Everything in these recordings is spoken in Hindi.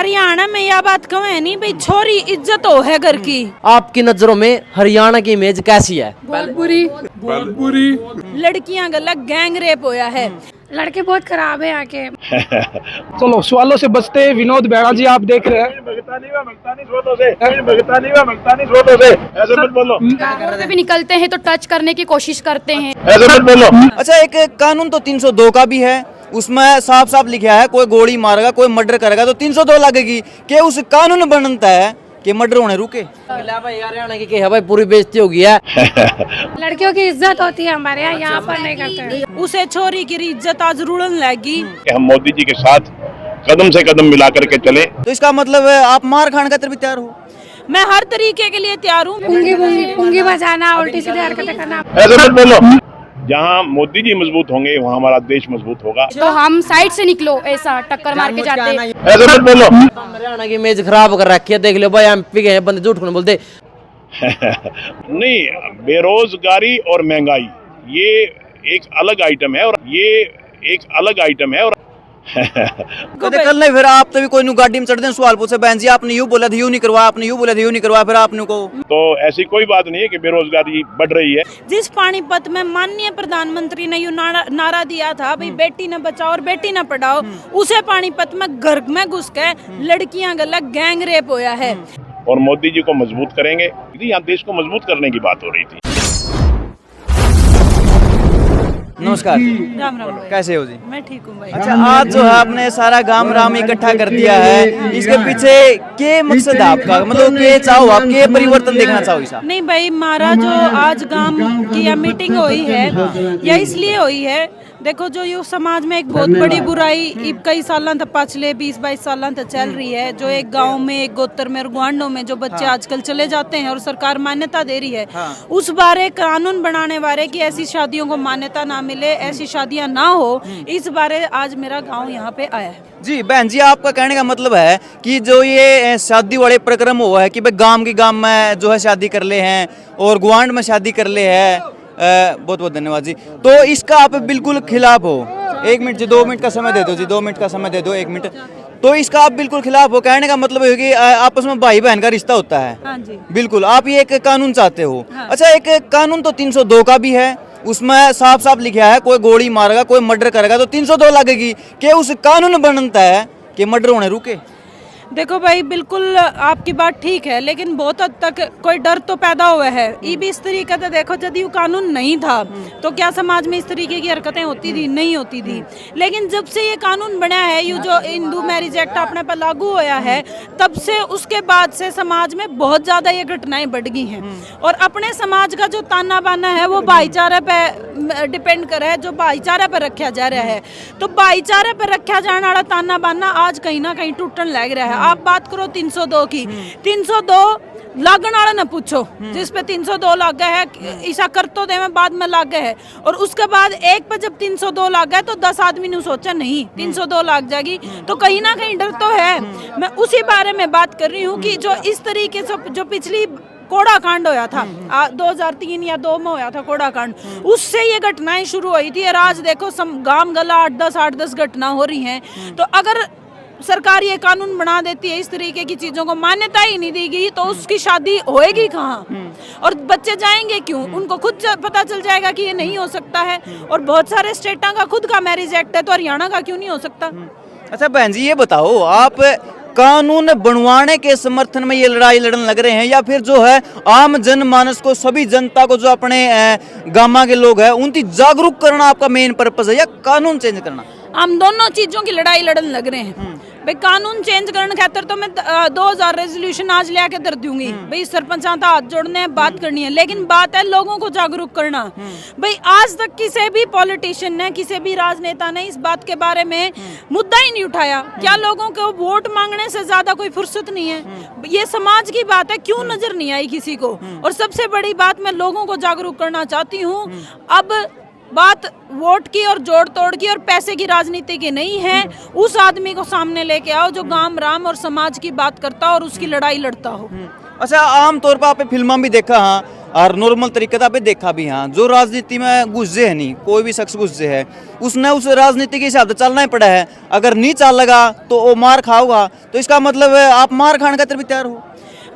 हरियाणा में यह बात क्यों है नहीं भाई, छोरी इज्जत हो है घर की। आपकी नजरों में हरियाणा की इमेज कैसी है? बहुत बुरी। लड़कियां गलत, गैंग रेप होया है, लड़के बहुत खराब है यहाँ के। चलो सवालों से बचते हैं। विनोद बेड़ा जी आप देख रहे हैं, ऐसे मत बोलो। रोड पे भी निकलते हैं तो टच करने की कोशिश करते हैं। ऐसे मत बोलो। अच्छा, एक कानून तो 302 का भी है, उसमें साफ साफ लिखा है कोई गोली मारेगा, कोई मर्डर करेगा तो 302 लगेगी। कि उस कानून बनता है कि मर्डर होने रुके। भाई हरियाणा की है भाई, पूरी बेइज्जती हो गई है। लड़कियों की इज्जत होती है हमारे यहाँ पर नहीं करते। उसे छोरी की इज्जत आज रुड़न लगी। हम मोदी जी के साथ कदम से कदम मिला करके चले। तो इसका मतलब है आप मार खाने का भी तैयार हो? मैं हर तरीके के लिए तैयार हूँ। पुंगी बजाना, उल्टी सीधी हरकतें करना। ऐसे मत बोलो। जहाँ मोदी जी मजबूत होंगे वहाँ हमारा देश मजबूत होगा। तो हम साइड से निकलो, ऐसा टक्कर मार के जाते। ऐसे मत बोलो। हरियाणा की इमेज खराब कर रखी है, देख लो भाई एमपी के बंदे झूठ क्यों बोलते। नहीं, बेरोजगारी और महंगाई ये एक अलग आइटम है, और ये एक अलग आइटम है। और कदे कल नहीं फिर आप तभी कोई नु गाड़ी में चढ़ दें, सवाल पूछे बहन जी आपने यूं बोला था यूं नहीं करवा, आपने यूं बोला था यूं नहीं करवा, फिर आपने को। तो ऐसी कोई बात नहीं है कि बेरोजगारी बढ़ रही है। जिस पानीपत में माननीय प्रधानमंत्री ने यू नारा दिया था भाई, बेटी न बचाओ और बेटी न पढ़ाओ, उसे पानीपत में घर में घुस के लड़कियां गलत, गैंग रेप होया है। और मोदी जी को मजबूत करेंगे। यहाँ देश को मजबूत करने की बात हो रही थी। नमस्कार, राम राम। कैसे हो जी? मैं ठीक हूँ भाई। अच्छा, आज जो है आपने सारा गांव राम इकट्ठा कर दिया है, इसके पीछे के मकसद है आपका? मतलब के चाहो आप के परिवर्तन देखना चाहो इसा? नहीं भाई, हमारा जो आज गांव की यह मीटिंग हुई है, यह इसलिए हुई है, देखो जो ये समाज में एक बहुत बड़ी बुराई कई सालों तक, पिछले 20-22 सालों तक चल रही है, जो एक गांव में, एक गोत्र में और गुआंढों में जो बच्चे आजकल चले जाते हैं और सरकार मान्यता दे रही है, उस बारे कानून बनाने वाले कि ऐसी शादियों को मान्यता ना मिले, ऐसी शादियां ना हो, इस बारे आज मेरा गांव यहाँ पे आया है। जी बहन जी, आपका कहने का मतलब है कि जो ये शादी वाले प्रक्रम हुआ है कि भाई गांव में जो है शादी कर ले हैं और गुआंढ में शादी कर ले है, बहुत बहुत धन्यवाद जी। तो इसका आप बिल्कुल खिलाफ हो? 1 मिनट जी, 2 मिनट का समय दे दो जी, 2 मिनट का समय दे दो, 1 मिनट। तो इसका आप बिल्कुल खिलाफ हो, कहने का मतलब है कि आपस में भाई बहन का रिश्ता होता है। हाँ जी, बिल्कुल, आप ये एक कानून चाहते हो। हाँ। अच्छा, एक कानून तो 302 का भी है, उसमें साफ साफ लिखा है कोई गोली मारेगा, कोई मर्डर करेगा तो 302 लगेगी। कि उस कानून बनता है कि मर्डर होने रुके। देखो भाई, बिल्कुल आपकी बात ठीक है, लेकिन बहुत हद तक कोई डर तो पैदा हुआ है। ये भी इस तरीके से देखो, यदि वो कानून नहीं था तो क्या समाज में इस तरीके की हरकतें होती थी? नहीं होती थी। लेकिन जब से ये कानून बना है, ये जो हिंदू मैरिज एक्ट अपने पर लागू होया है, तब से उसके बाद से समाज में बहुत ज़्यादा ये घटनाएं बढ़ गई हैं। और अपने समाज का जो ताना बाना है वो भाईचारे पे डिपेंड कर है, जो भाईचारे पर रखा जा रहा है। तो भाईचारे पर रखा जाने वाला ताना बाना आज कहीं ना कहीं टूटने लग रहा है। आप बात करो 302 की, 302 लागण वाला न पूछो, जिस पे 302 लाग गए है, ऐसा कर तो दे में बाद में लाग गए है, और उसके बाद एक पे जब 302 लाग गए तो 10 आदमी ने सोचा नहीं 302 लाग जाएगी, तो कहीं ना कहीं डर तो है। मैं उसी बारे में बात कर रही हूँ कि जो इस तरीके से जो पिछली कोड़ा कांड होया था 2003 या 2 में होया था कोड़ा कांड, उससे ये घटनाएं शुरू हुई थी। और आज देखो गांव गला 8-10 घटना हो रही हैं। तो अगर सरकार ये कानून बना देती है, इस तरीके की चीजों को मान्यता ही नहीं दी गई, तो उसकी शादी होएगी कहाँ? और बच्चे जाएंगे क्यों? उनको खुद पता चल जाएगा कि ये नहीं हो सकता है। और बहुत सारे स्टेटों का खुद का मैरिज एक्ट है, तो हरियाणा का क्यों नहीं हो सकता? अच्छा बहन जी, ये बताओ, आप कानून बनवाने के समर्थन में ये लड़ाई लड़ने लग रहे हैं या फिर जो है आम जनमानस को, सभी जनता को, जो अपने गामा के लोग हैं, उनकी जागरूक करना आपका मेन पर्पस है, या कानून चेंज करना? हम दोनों चीजों की लड़ाई लड़ने लग रहे हैं भाई। कानून चेंज करने खातर तो मैं 2000 रेजोल्यूशन आज ले आके दर दूंगी भाई, सरपंचा का हाथ जोड़ने बात करनी है, लेकिन बात है लोगों को जागरूक करना। भाई आज तक किसी भी पॉलिटिशियन ने, किसी भी राजनेता ने इस बात के बारे में मुद्दा ही नहीं उठाया। क्या लोगों को वोट मांगने से ज्यादा कोई फुर्सत नहीं है? ये समाज की बात है, क्यों नजर नहीं आई किसी को? और सबसे बड़ी बात, मैं लोगों को जागरूक करना चाहती हूँ। अब बात वोट की और जोड़ तोड़ की और पैसे की राजनीति की नहीं है। उस आदमी को सामने लेके आओ जो गांव राम और समाज की बात करता हो और उसकी लड़ाई लड़ता हो। अच्छा, आम तौर पर आपने फिल्मा भी देखा, हाँ, और नॉर्मल तरीके से आपने देखा भी, हाँ जो राजनीति में घुसे है नहीं, कोई भी शख्स घुसे है उसने उस राजनीति के हिसाब से चलना ही पड़ा है। अगर नहीं चल लगा तो वो मार खाओगा, तो इसका मतलब है आप मार खाने का भी तैयार हो।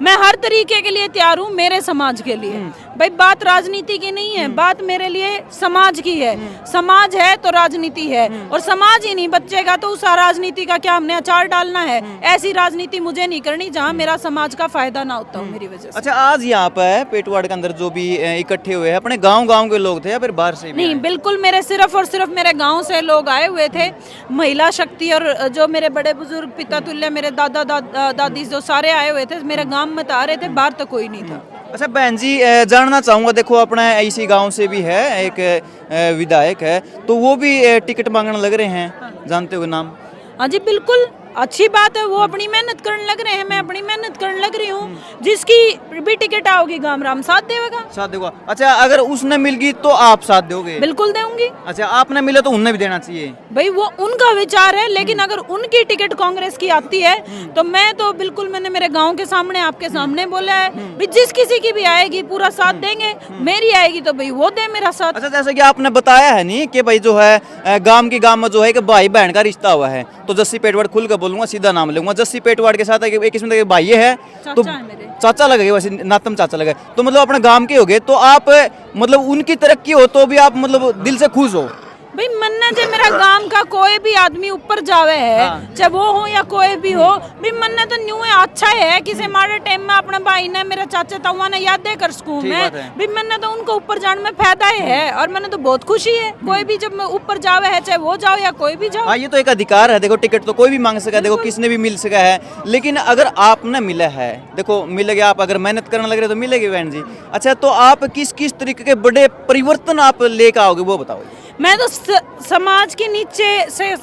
मैं हर तरीके के लिए तैयार हूँ, मेरे समाज के लिए। भाई बात राजनीति की नहीं है, बात मेरे लिए समाज की है। समाज है तो राजनीति है, और समाज ही नहीं बचेगा तो उस राजनीति का क्या हमने अचार डालना है। ऐसी राजनीति मुझे नहीं करनी जहाँ मेरा समाज का फायदा ना होता हो मेरी वजह से। अच्छा, आज यहाँ पे पेटवाड़ के अंदर जो भी इकट्ठे हुए हैं, अपने गांव के लोग थे या फिर बाहर से? नहीं, बिल्कुल मेरे सिर्फ और सिर्फ मेरे गांव से लोग आए हुए थे। महिला शक्ति और जो मेरे बड़े बुजुर्ग पिता तुल्य मेरे दादा दादी जो सारे आए हुए थे, मेरे गांव में तो आ रहे थे, बाहर तो कोई नहीं था। अच्छा बहन जी, जानना चाहूँगा, देखो अपना इसी गांव से भी है एक विधायक है, तो वो भी टिकट मांगने लग रहे हैं, जानते हो नाम? हाँ जी बिल्कुल, अच्छी बात है, वो अपनी मेहनत करने लग रहे हैं, मैं अपनी मेहनत करने लग रही हूँ। जिसकी भी टिकट आओगी गाम राम साथ देगा। साथ देगा। अच्छा, अगर उसने मिल गई तो आप साथ दोगे? बिल्कुल दूंगी। अच्छा, आपने मिला तो उन्हें भी देना चाहिए? भाई वो उनका विचार है, लेकिन अगर उनकी टिकट कांग्रेस की आती है तो मैं तो बिल्कुल, मैंने मेरे गांव के सामने आपके सामने बोला है भाई जिस किसी की भी आएगी पूरा साथ देंगे, मेरी आएगी तो भाई वो दे मेरा साथ। अच्छा, जैसे कि आपने बताया है नहीं कि भाई जो है गांव की गांव में जो है कि भाई बहन का रिश्ता हुआ है, तो जस्सी पेटवाड़ खुल कर बोलूंगा, सीधा नाम लूंगा, जस्सी पेटवाड़ के साथ एक किस्म का भाई है तो चाचा लगे, वैसे नातम चाचा लगे, तो मतलब अपने गांव के हो गए, तो आप मतलब उनकी तरक्की हो तो भी आप मतलब दिल से खुश हो? भाई मन्ना जो मेरा गांव का कोई भी आदमी ऊपर जावे है, चाहे वो हो या कोई भी हो, भाई मन्ना तो न्यू है, अच्छा है किसी मारे टाइम में अपना भाई ने मेरा चाचा ताऊ ने याद दे कर सकूं मैं, भाई मन्ना तो उनको ऊपर जाने में फायदा है, और मैंने तो बहुत खुशी है। कोई भी जब ऊपर जावे है, चाहे वो जाओ या कोई भी जाओ। हाँ, ये तो एक अधिकार है, देखो टिकट तो कोई भी मांग सका, देखो किसने भी मिल सका है, लेकिन अगर आपने मिला है, देखो मिलेगी, आप अगर मेहनत करने लग रहे तो मिलेगी बहन जी। अच्छा, तो आप किस किस तरीके के बड़े परिवर्तन आप लेकर आओगे वो बताओ? मैं तो समाज के नीचे से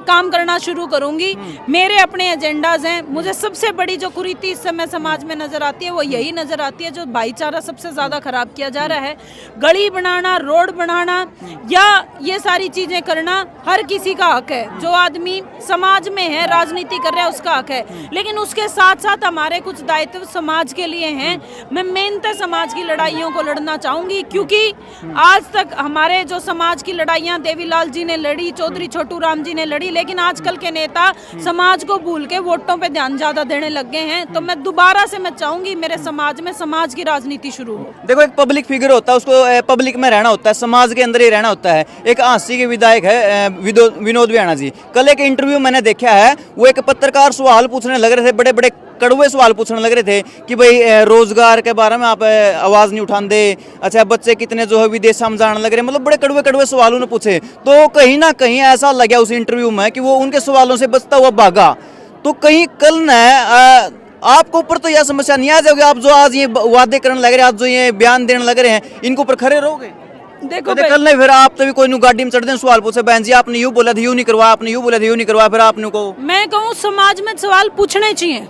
काम करना शुरू करूंगी। मेरे अपने एजेंडाज हैं। मुझे सबसे बड़ी जो कुरीति इस समय समाज में नजर आती है वो यही नजर आती है, जो भाईचारा सबसे ज्यादा खराब किया जा रहा है। गली बनाना, रोड बनाना या ये सारी चीजें करना हर किसी का हक है, जो आदमी समाज में है, राजनीति कर रहा है, उसका हक है, लेकिन उसके साथ साथ हमारे कुछ दायित्व समाज के लिए हैं। मैं मेहनत समाज की लड़ाइयों को लड़ना चाहूंगी, क्योंकि आज तक हमारे जो समाज की लड़ाइयां देवीलाल जी ने लड़ी, चौधरी छोटू राम जी ने लड़ी, लेकिन आजकल के नेता समाज को भूल के वोटों पे ध्यान ज्यादा देने लग गए हैं। तो मैं दोबारा से मैं चाहूंगी मेरे समाज में समाज की राजनीति शुरू हो। देखो, एक पब्लिक फिगर होता है, उसको पब्लिक में रहना होता है, समाज के अंदर ही रहना होता है। एक हांसी के विधायक है विनोद बियाणा जी, कल एक इंटरव्यू मैंने देखा है, वो एक पत्रकार सवाल पूछने लग रहे थे, बड़े बड़े कड़वे सवाल पूछने लग रहे थे कि भाई रोजगार के बारे में आप आवाज नहीं उठाते, अच्छा बच्चे कितने जो है विदेश में जाने लग रहे, मतलब बड़े कड़वे कड़वे सवाल उन्होंने पूछे। तो कहीं ना कहीं ऐसा लगा उस इंटरव्यू में कि वो उनके सवालों से बचता हुआ भागा। तो कहीं कल न आपको ऊपर तो यह समस्या नहीं आ जाएगी, आप जो आज ये वादे करने लग रहे हैं, आज जो ये बयान देने लग रहे हैं, इनके ऊपर खड़े रहोगे? देखो तो कल नहीं, फिर आप तभी कोई गाड़ी में चढ़ दें, सवाल पूछे, बहन जी आपने यूं बोला था, यूं नहीं करवाया, आपने यूं बोला था, यूं नहीं करवाया, फिर आपने को मैं कहूँ समाज में सवाल पूछने चाहिए,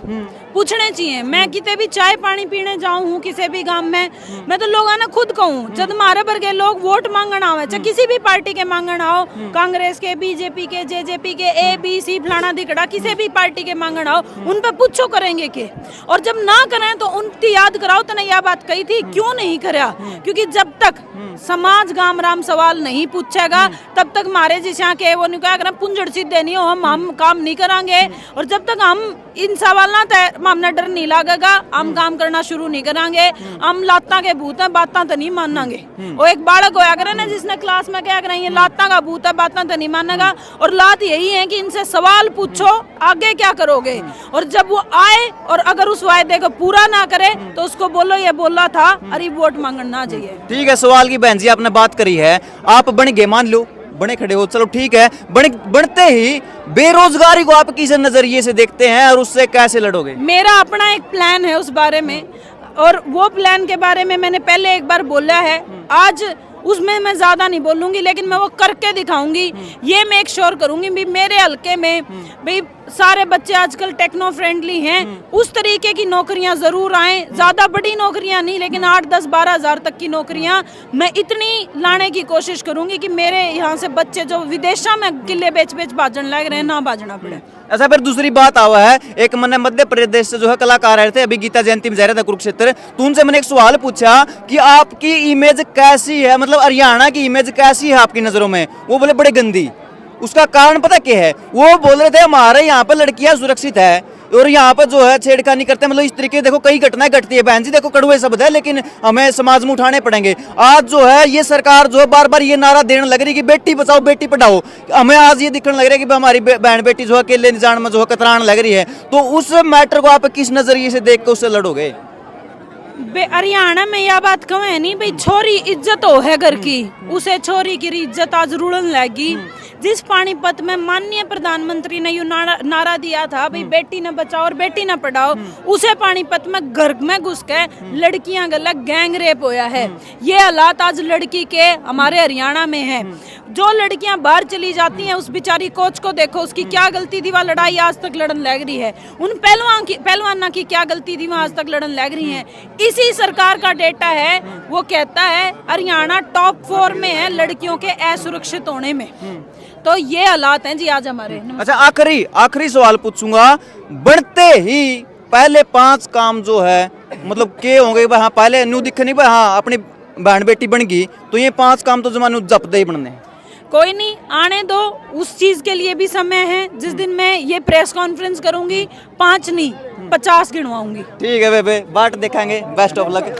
पूछने चाहिए। मैं किते भी चाय पानी पीने जाऊँ हूँ किसी भी गांव में, मैं तो लोगों ने खुद कहूँ, जब हमारे भर के लोग वोट मांगना आवे, चाहे किसी भी पार्टी के मांगना हो, कांग्रेस के, बीजेपी के, जेजेपी के, ABC फलाना दिखड़ा, किसी भी पार्टी के मांगना हो, उन पे पूछो करेंगे के, और जब ना करें तो उनकी याद कराओ तो यह बात कही थी, क्यों नहीं करा, क्योंकि जब तक समाज गाम राम सवाल नहीं पूछेगा तब तक हमारे जिसा के वो नहीं कहा पुंजड़ सीधे नहीं हो, हम काम नहीं करेंगे, और जब तक हम इन सवाल ना हमने डर नहीं लगेगा, हम काम करना शुरू नहीं करेंगे। हम लाता के भूत है, बातें तो नहीं मानेंगे। वो एक बालक होया करे ना जिसने क्लास में क्या करें, ये लाता का भूत है, बातें तो नहीं मानेगा, और लात यही है कि इनसे सवाल पूछो आगे क्या करोगे, और जब वो आए और अगर उस वायदे को पूरा ना करे तो उसको बोलो ये बोला था, अरे वोट मांगना ना चाहिए। ठीक है, सवाल की बहन जी आपने बात करी है, आप बन गए, मान लो बने खड़े हो, चलो ठीक है, बनते ही बेरोजगारी को आप किस नजरिए से देखते हैं और उससे कैसे लड़ोगे? मेरा अपना एक प्लान है उस बारे में, और वो प्लान के बारे में मैंने पहले एक बार बोला है, आज उसमें मैं ज्यादा नहीं बोलूंगी, लेकिन मैं वो करके दिखाऊंगी। ये मैं एक श्योर करूंगी भी मेरे हल्के में भाई सारे बच्चे आजकल टेक्नो फ्रेंडली हैं, उस तरीके की नौकरियां जरूर आए, ज्यादा बड़ी नौकरियां नहीं लेकिन 8-10-12 हजार तक की नौकरियां मैं इतनी लाने की कोशिश करूंगी कि मेरे यहाँ से बच्चे जो विदेशों में किले बेच भाजन लग रहे हैं ना भाजना पड़े। ऐसा फिर दूसरी बात आवा है, एक मैंने मध्य प्रदेश से जो है कलाकार आए थे, अभी गीता जयंती में जा रहा था कुरुक्षेत्र, तो उनसे मैंने एक सवाल पूछा कि आपकी इमेज कैसी है, मतलब हरियाणा की इमेज कैसी है आपकी नजरों में? वो बोले बड़े गंदी। उसका कारण पता क्या है? वो बोल रहे थे हमारे यहाँ पर लड़कियां सुरक्षित है और यहाँ पर जो है छेड़खानी करते हैं, मतलब इस तरीके देखो कई घटनाएं घटती है बहन जी, देखो कड़वे शब्द है लेकिन हमें समाज में उठाने पड़ेंगे। आज जो है ये सरकार जो है बार बार ये नारा देने लग रही है कि बेटी बचाओ बेटी पढ़ाओ, हमें आज ये दिखने लग रहा है कि हमारी बहन बेटी जो है अकेले निजान में जो है कतरान लग रही है, तो उस मैटर को आप किस नजरिए से देख कर उससे लड़ोगे? हरियाणा में यह बात कहूँ है नहीं भाई, छोरी इज्जत हो है घर की, उसे छोरी की इज्जत आज रुड़न लगी। जिस पानीपत में माननीय प्रधानमंत्री ने यू नारा दिया था भाई बेटी न बचाओ और बेटी न पढ़ाओ, उसे पानीपत में घर में घुस के लड़कियां गलत गैंग रेप होया है। ये हालात आज लड़की के हमारे हरियाणा में है। जो लड़कियां बाहर चली जाती हैं, उस बेचारी कोच को देखो, उसकी क्या गलती थी, वह लड़ाई आज तक लड़न लग रही है। उन पहलवाना की क्या गलती थी, वह आज तक लड़न लग रही हैं। इसी सरकार का डेटा है, वो कहता है हरियाणा टॉप 4 में है लड़कियों के असुरक्षित होने में। तो ये हालात हैं जी आज हमारे। अच्छा, आखिरी सवाल पूछूंगा, बढ़ते ही पहले 5 काम जो है मतलब के होंगे, हाँ पहले न्यू दिखे नहीं, हाँ अपनी बहन बेटी बन गई, तो ये 5 काम तो जमाने जपते ही बनने। कोई नहीं, आने दो, उस चीज के लिए भी समय है। जिस दिन मैं ये प्रेस कॉन्फ्रेंस करूंगी 5 नहीं 50 गिनवाऊंगी। ठीक है बेबे, बाट देखेंगे, बेस्ट ऑफ लक।